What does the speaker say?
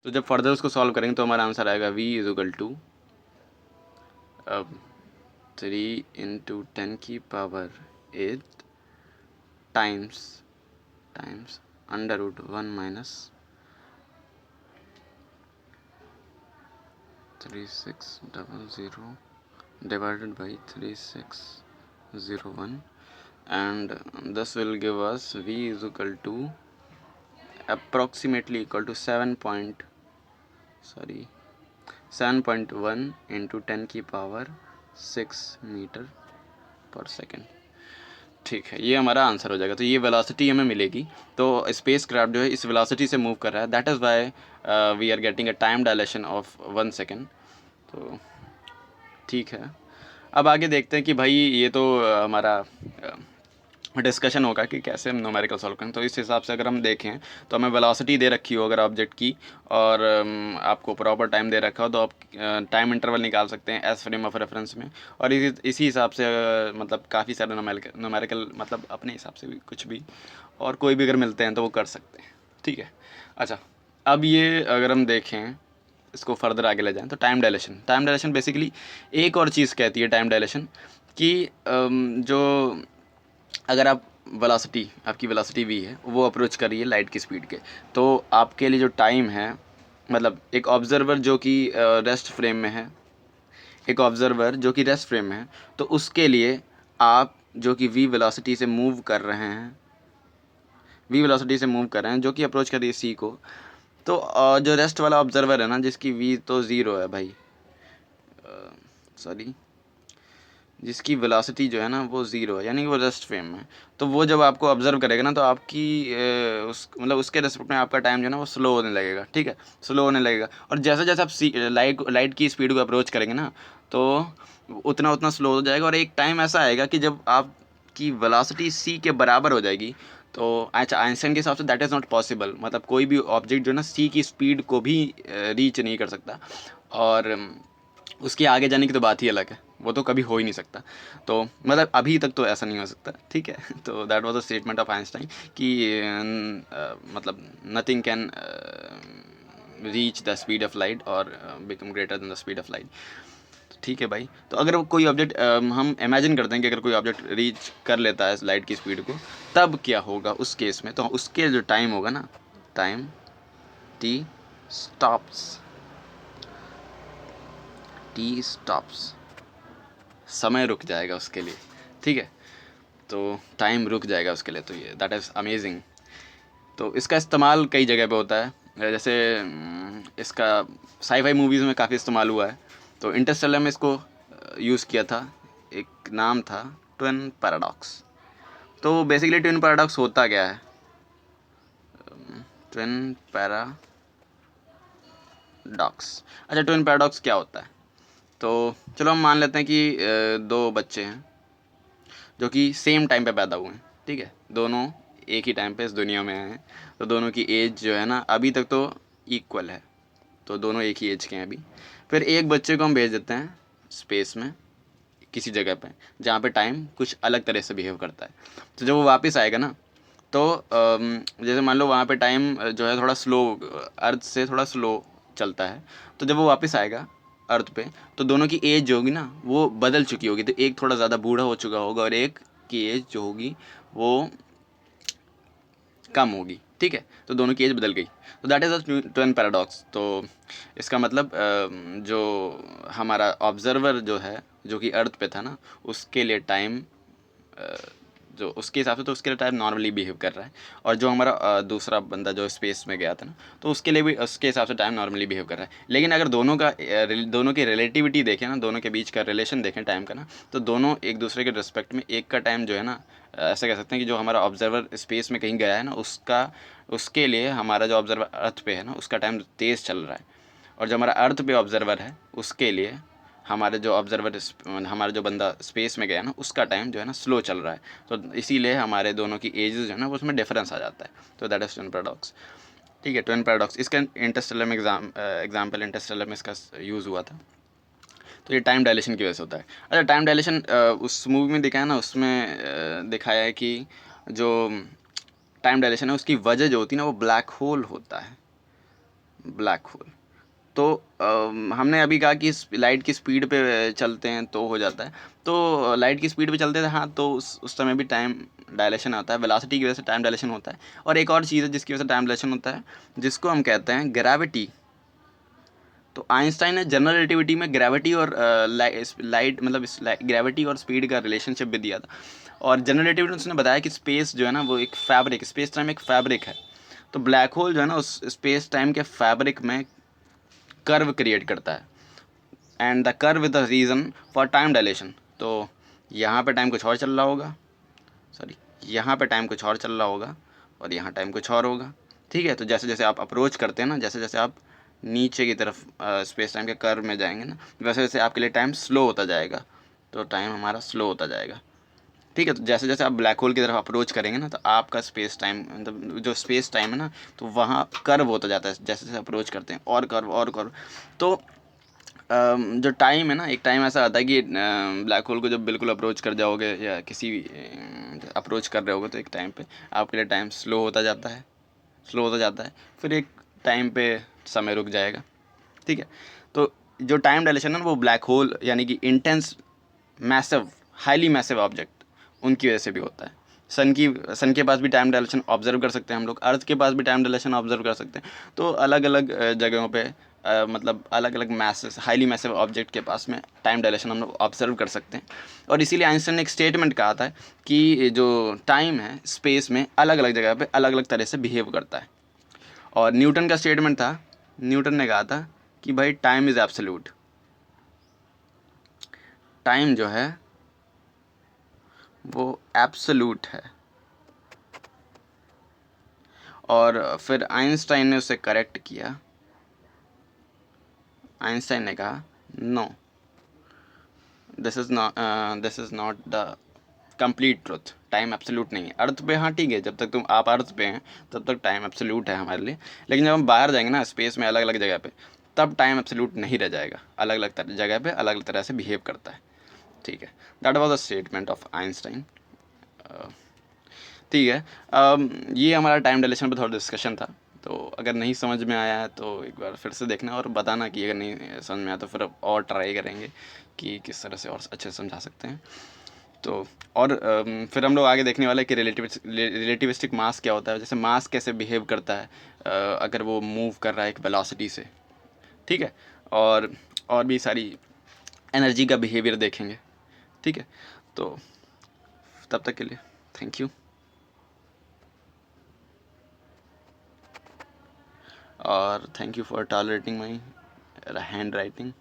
तो जब फर्दर उसको सॉल्व करेंगे तो हमारा आंसर आएगा v is equal to 3 into 10⁸ times √1 minus 3600 divided by 3601, and this will give us v is equal to approximately equal to 7.1 into 10⁶ metre पर second. ठीक है, ये हमारा आंसर हो जाएगा। तो ये वेलोसिटी हमें मिलेगी। तो स्पेस क्राफ्ट जो है इस वेलोसिटी से मूव कर रहा है, that is why we are getting a time dilation of 1 second. तो ठीक है, अब आगे देखते हैं कि भाई ये तो हमारा डिस्कशन होगा कि कैसे हम न्यूमेरिकल सॉल्व करें। तो इस हिसाब से अगर हम देखें तो हमें वेलोसिटी दे रखी हो अगर ऑब्जेक्ट की, और आपको प्रॉपर टाइम दे रखा हो, तो आप टाइम इंटरवल निकाल सकते हैं एज फ्रेम ऑफ रेफरेंस में। और इसी हिसाब से मतलब काफ़ी सारे न्यूमेरिकल मतलब अपने हिसाब से भी कुछ भी और कोई भी अगर मिलते हैं तो वो कर सकते हैं। ठीक है, अच्छा, अब ये अगर हम देखें इसको फर्दर आगे ले जाएं तो टाइम डायलेशन बेसिकली एक और चीज़ कहती है टाइम डायलेशन कि जो अगर आप आपकी वेलोसिटी v है, वो अप्रोच कर रही है लाइट की स्पीड के, तो आपके लिए जो टाइम है, मतलब एक ऑब्जर्वर जो कि रेस्ट फ्रेम में है, तो उसके लिए आप जो कि v वेलोसिटी से मूव कर रहे हैं, जो कि अप्रोच कर रही है c को, तो जो रेस्ट वाला ऑब्जर्वर है ना, जिसकी v तो 0 है भाई, जिसकी वेलोसिटी जो है ना वो 0 है, यानी कि वो रेस्ट फ्रेम में, तो वो जब आपको ऑब्जर्व करेगा ना, तो आपकी उसके रेस्पेक्ट में आपका टाइम जो है ना वो स्लो होने लगेगा। ठीक है, स्लो होने लगेगा, और जैसे जैसे आप लाइट की स्पीड को अप्रोच करेंगे ना, तो उतना उतना स्लो हो जाएगा, और एक टाइम ऐसा आएगा कि जब आपकी वेलोसिटी c के बराबर हो जाएगी। तो अच्छा, आइंस्टाइन के हिसाब say that is not possible, मतलब कोई भी ऑब्जेक्ट जो है ना c की स्पीड को भी रीच नहीं कर सकता, और उसके आगे जाने की तो बात ही अलग है, वो तो कभी हो ही नहीं सकता। तो मतलब अभी तक तो ऐसा नहीं हो सकता। ठीक है, तो that was the statement of Einstein कि मतलब nothing can reach the speed of light और become greater than the speed of light. ठीक है भाई, तो अगर कोई ऑब्जेक्ट हम इमेजिन करते हैं कि अगर कोई ऑब्जेक्ट रीच कर लेता है लाइट की स्पीड को, तब क्या होगा उस केस में? तो उसके जो टाइम होगा ना, टाइम टी स्टॉप्स, समय रुक जाएगा उसके लिए। ठीक है, तो टाइम रुक जाएगा उसके लिए, तो ये दैट इज़ अमेजिंग। तो इसका इस्तेमाल कई जगह पे होता है, जैसे इसका साई-फाई मूवीज़ में काफ़ी इस्तेमाल हुआ है। तो इंटरस्टेलर में इसको यूज़ किया था, एक नाम था ट्विन पैराडॉक्स। तो बेसिकली ट्विन पैराडॉक्स होता क्या है? ट्विन पैराडॉक्स, अच्छा, ट्विन पैराडॉक्स क्या होता है? तो चलो हम मान लेते हैं कि दो बच्चे हैं जो कि सेम टाइम पे पैदा हुए हैं। ठीक है, दोनों एक ही टाइम पे इस दुनिया में आए हैं, तो दोनों की एज जो है ना अभी तक तो इक्वल है, तो दोनों एक ही एज के हैं अभी। फिर एक बच्चे को हम भेज देते हैं स्पेस में किसी जगह पे, जहाँ पे टाइम कुछ अलग तरह से बिहेव करता है। तो जब वो वापस आएगा ना, तो जैसे मान लो वहाँ पे टाइम जो है थोड़ा स्लो, अर्थ से थोड़ा स्लो चलता है, तो जब वो वापस आएगा अर्थ पे, तो दोनों की एज जो होगी ना वो बदल चुकी होगी। तो एक थोड़ा ज़्यादा बूढ़ा हो चुका होगा और एक की एज जो होगी वो कम होगी। ठीक है, तो दोनों की एज बदल गई, तो that is a twin paradox. तो इसका मतलब जो हमारा ऑब्जर्वर जो है, जो कि अर्थ पे था ना, उसके लिए टाइम जो उसके हिसाब से तो उसके लिए टाइम नॉर्मली बिहेव कर रहा है, और जो हमारा दूसरा बंदा जो स्पेस में गया था ना, तो उसके लिए भी उसके हिसाब से टाइम नॉर्मली बिहेव कर रहा है। लेकिन अगर दोनों की रिलेटिविटी देखें ना, दोनों के बीच का रिलेशन देखें टाइम का ना, तो दोनों एक दूसरे के रिस्पेक्ट में एक का टाइम जो है ना, ऐसा कह सकते हैं कि जो हमारा ऑब्जर्वर स्पेस में कहीं गया है ना, उसके लिए हमारा जो ऑब्जर्वर अर्थ पे है ना, उसका टाइम तेज़ चल रहा है, और जो हमारा अर्थ पे ऑब्जर्वर है उसके लिए हमारा जो बंदा स्पेस में गया ना, उसका टाइम जो है ना स्लो चल रहा है। तो इसीलिए हमारे दोनों की एजेस जो है ना उसमें डिफरेंस आ जाता है। तो दैट इज़ ट्विन पैराडॉक्स। ठीक है, ट्विन पैराडॉक्स इसका इंटरस्टेलर में एग्जाम्पल इंटरस्टेलर में इसका यूज़ हुआ था। तो ये टाइम डायलेशन की वजह से होता है। अच्छा, टाइम डायलेशन उस मूवी में दिखाया ना, उसमें दिखाया है कि जो टाइम डायलेशन है उसकी वजह जो होती है ना वो ब्लैक होल होता है। Black hole. तो हमने अभी कहा कि लाइट की स्पीड पे चलते हैं तो हो जाता है, तो लाइट की स्पीड पे चलते थे हाँ, तो उस समय भी टाइम डायलेशन आता है, वेलोसिटी की वजह से टाइम डायलेशन होता है। और एक और चीज़ है जिसकी वजह से टाइम डायलेशन होता है, जिसको हम कहते हैं ग्रेविटी। तो आइंस्टाइन ने जनरल रिलेटिविटी में ग्रेविटी और लाइट मतलब ग्रेविटी और स्पीड का रिलेशनशिप भी दिया था। और जनरल रिलेटिविटी में उसने बताया कि स्पेस जो है ना वो एक फैब्रिक, स्पेस टाइम एक फैब्रिक है। तो ब्लैक होल जो है ना उस स्पेस टाइम के फैब्रिक में कर्व क्रिएट करता है, and the curve is the reason for time dilation. तो यहाँ पे टाइम कुछ और चल रहा होगा, सॉरी यहाँ पे टाइम कुछ और चल रहा होगा और यहाँ टाइम कुछ और होगा। ठीक है, तो जैसे जैसे आप अप्रोच करते हैं ना, जैसे जैसे आप नीचे की तरफ स्पेस टाइम के कर्व में जाएंगे ना, वैसे वैसे आपके लिए टाइम स्लो होता जाएगा, तो टाइम हमारा स्लो होता जाएगा। ठीक है, तो जैसे जैसे आप ब्लैक होल की तरफ अप्रोच करेंगे ना, तो आपका स्पेस टाइम मतलब जो स्पेस टाइम है ना, तो वहाँ कर्व होता जाता है जैसे जैसे अप्रोच करते हैं, और कर्व और कर्व। तो जो टाइम है ना, एक टाइम ऐसा आता है कि ब्लैक होल को जब बिल्कुल अप्रोच कर जाओगे या किसी अप्रोच कर रहे होगे, तो एक टाइम पे आपके लिए टाइम स्लो होता जाता है, स्लो होता जाता है, फिर एक टाइम पे समय रुक जाएगा। ठीक है, तो जो टाइम डायलेशन है ना, वो ब्लैक होल यानी कि intense massive highly massive object, उनकी वजह से भी होता है। सन के पास भी टाइम डायलेशन ऑब्जर्व कर सकते हैं हम लोग, अर्थ के पास भी टाइम डायलेशन ऑब्जर्व कर सकते हैं। तो अलग अलग जगहों पे मतलब अलग अलग मैसेस हाईली मैसिव ऑब्जेक्ट के पास में टाइम डायलेशन हम लोग ऑब्जर्व कर सकते हैं। और इसीलिए आइंस्टाइन ने एक स्टेटमेंट कहा था कि जो टाइम है स्पेस में अलग अलग जगह पे अलग अलग तरह से बिहेव करता है। और न्यूटन का स्टेटमेंट था, न्यूटन ने कहा था कि भाई टाइम इज़ एब्सोल्यूट, टाइम जो है वो एब्सोल्यूट है। और फिर आइंस्टाइन ने उसे करेक्ट किया। आइंस्टाइन ने कहा no, this is not the complete truth, time absolute नहीं है। अर्थ पे हाँ ठीक है, जब तक आप अर्थ पे हैं तब तक टाइम एब्सोल्यूट है हमारे लिए, लेकिन जब हम बाहर जाएंगे ना स्पेस में अलग अलग जगह पे, तब टाइम एब्सोल्यूट नहीं रह जाएगा, अलग अलग जगह पे अलग अलग तरह से बिहेव करता है। ठीक है, that was the statement of Einstein. ठीक है, ये हमारा टाइम डायलेशन पर थोड़ा डिस्कशन था। तो अगर नहीं समझ में आया है तो एक बार फिर से देखना और बताना कि अगर नहीं समझ में आया तो फिर और ट्राई करेंगे कि किस तरह से और अच्छे से समझा सकते हैं। तो और फिर हम लोग आगे देखने वाले हैं कि रिलेटिविस्टिक मास क्या होता है, जैसे मास कैसे बिहेव करता है अगर वो मूव कर रहा है एक वेलोसिटी से। ठीक है, और भी सारी एनर्जी का बिहेवियर देखेंगे। ठीक है, तो तब तक के लिए थैंक यू, और thank you for tolerating my hand writing.